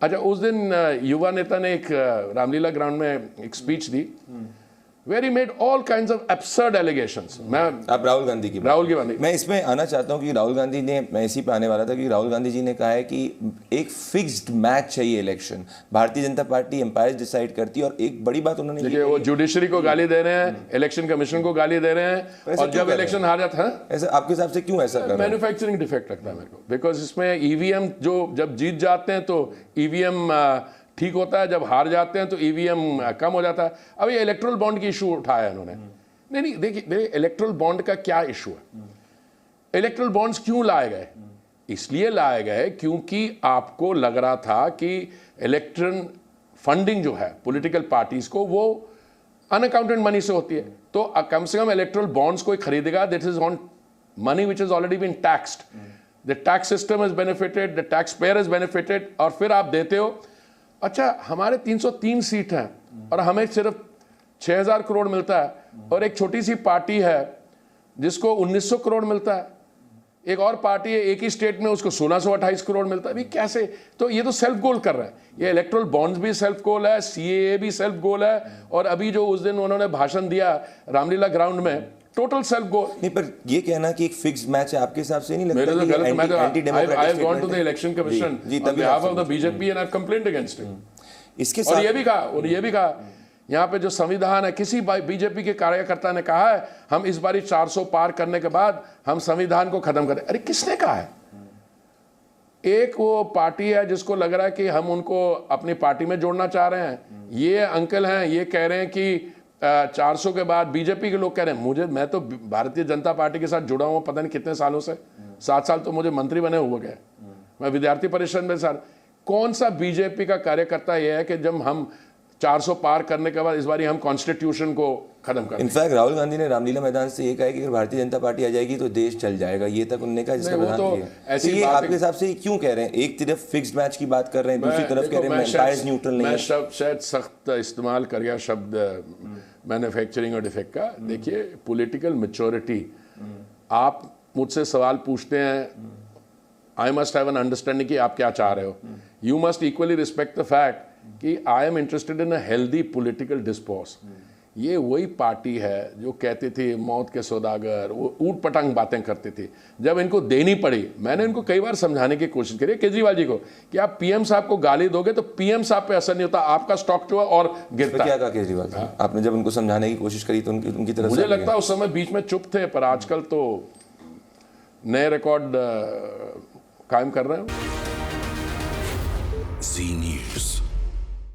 अच्छा, उस दिन युवा नेता ने एक रामलीला ग्राउंड में एक स्पीच दी, where he made all kinds of absurd allegations. मैं आप राहुल गांधी की मैं इसमें आना चाहता हूं कि राहुल गांधी ने, मैं इसी पे आने वाला था कि राहुल गांधी जी ने कहा है कि एक फिक्स्ड मैच चाहिए election, Bharatiya Janata party empire decide करती है। और एक बड़ी बात उन्होंने देखिए, वो जुडिशरी को गाली दे रहे हैं, इलेक्शन कमीशन को गाली दे रहे हैं, और जब इलेक्शन हार जाता है, ऐसा आपके हिसाब से क्यों ऐसा कर रहे हैं? मैन्युफैक्चरिंग डिफेक्ट लगता है मेरे को, बिकॉज इसमें ईवीएम जो जब जीत जाते हैं तो ईवीएम ठीक होता है, जब हार जाते हैं तो ईवीएम कम हो जाता है। अब ये इलेक्ट्रल बॉन्ड की इशू उठाया है इन्होंने। नहीं, देखिए इलेक्ट्रल बॉन्ड का क्या इशू है? इलेक्ट्रल बॉन्ड्स क्यों लाए गए? इसलिए लाए गए क्योंकि आपको लग रहा था कि इलेक्ट्रल फंडिंग जो है पॉलिटिकल पार्टीज को, वो अनअकाउंटेड मनी से होती है। तो कम से कम इलेक्ट्रल बॉन्ड्स कोई खरीदेगा that is on money which is already been taxed, the tax system is benefited, the tax payer is benefited, और फिर आप देते हो। अच्छा, हमारे 303 सीट हैं और हमें सिर्फ 6000 करोड़ मिलता है, और एक छोटी सी पार्टी है जिसको 1900 करोड़ मिलता है, एक और पार्टी है एक ही स्टेट में, उसको 1628 करोड़ मिलता है। अभी कैसे? तो ये तो सेल्फ गोल कर रहा है। ये इलेक्ट्रल बॉन्ड्स भी सेल्फ गोल है, सीएए भी सेल्फ गोल है, और अभी जो उस दिन उन्होंने भाषण दिया रामलीला ग्राउंड में, टोटल सेल्फ गोल। नहीं, पर ये कहना कि एक फिक्स्ड मैच है, आपके हिसाब से नहीं लगता? मेरे तो गलत, मैं तो anti-democratic I have gone to the election commission on behalf of the BJP and I have complaint against it. इसके साथ और ये भी कहा यहाँ पे जो संविधान है, किसी बीजेपी के कार्यकर्ता ने कहा है हम इस बारी 400 पार करने के बाद हम संविधान को खत्म करें। अरे किसने कहा है? एक वो पार्टी है जिसको लग रहा है कि हम उनको अपनी पार्टी में जोड़ना चाह रहे हैं। ये अंकल हैं, ये कह रहे हैं कि 400 के बाद बीजेपी के लोग कह रहे हैं, मैं तो भारतीय जनता पार्टी के साथ जुड़ा हुआ पता नहीं कितने सालों से, 7 साल तो मुझे मंत्री बने हुए गए, मैं विद्यार्थी परिषद में साथ। कौन सा बीजेपी का कार्यकर्ता ये है कि जब हम 400 पार करने के बाद इस बार हम कॉन्स्टिट्यूशन को खत्म कर? इनफैक्ट राहुल गांधी ने रामलीला मैदान से ये कहा कि अगर भारतीय जनता पार्टी आ जाएगी तो देश चल जाएगा, ये तक उन्होंने कहा, जिसका प्रधान तो ऐसी ये आपके हिसाब से क्यों कह रहे हैं? एक तरफ फिक्स्ड मैच की बात कर रहे हैं, दूसरी तरफ कह रहे हैं एम्पायर्स न्यूट्रल नहीं है। मैं शायद सख्त इस्तेमाल कर गया शब्द मैन्युफैक्चरिंग और डिफेक्ट का। देखिए, पॉलिटिकल मैच्योरिटी, आप मुझसे सवाल पूछते हैं, I must have an understanding कि आप क्या चाह रहे हो। You must equally respect the fact कि I am interested in a healthy political discourse. ये वही पार्टी है जो कहती थी मौत के सौदागर, वो ऊट पटांग बातें करती थी। जब इनको देनी पड़ी, मैंने इनको कई बार समझाने की कोशिश करी केजरीवाल जी को कि आप पीएम साहब को गाली दोगे तो पीएम साहब पे असर नहीं होता, आपका स्टॉक जो है और गिरता है। क्या कहा केजरीवाल साहब? आपने जब उनको समझाने की कोशिश करी तो उनकी तरफ मुझे लगता है उस समय बीच में चुप थे, पर आजकल तो नए रिकॉर्ड कायम कर रहे हैं। जी न्यूज़।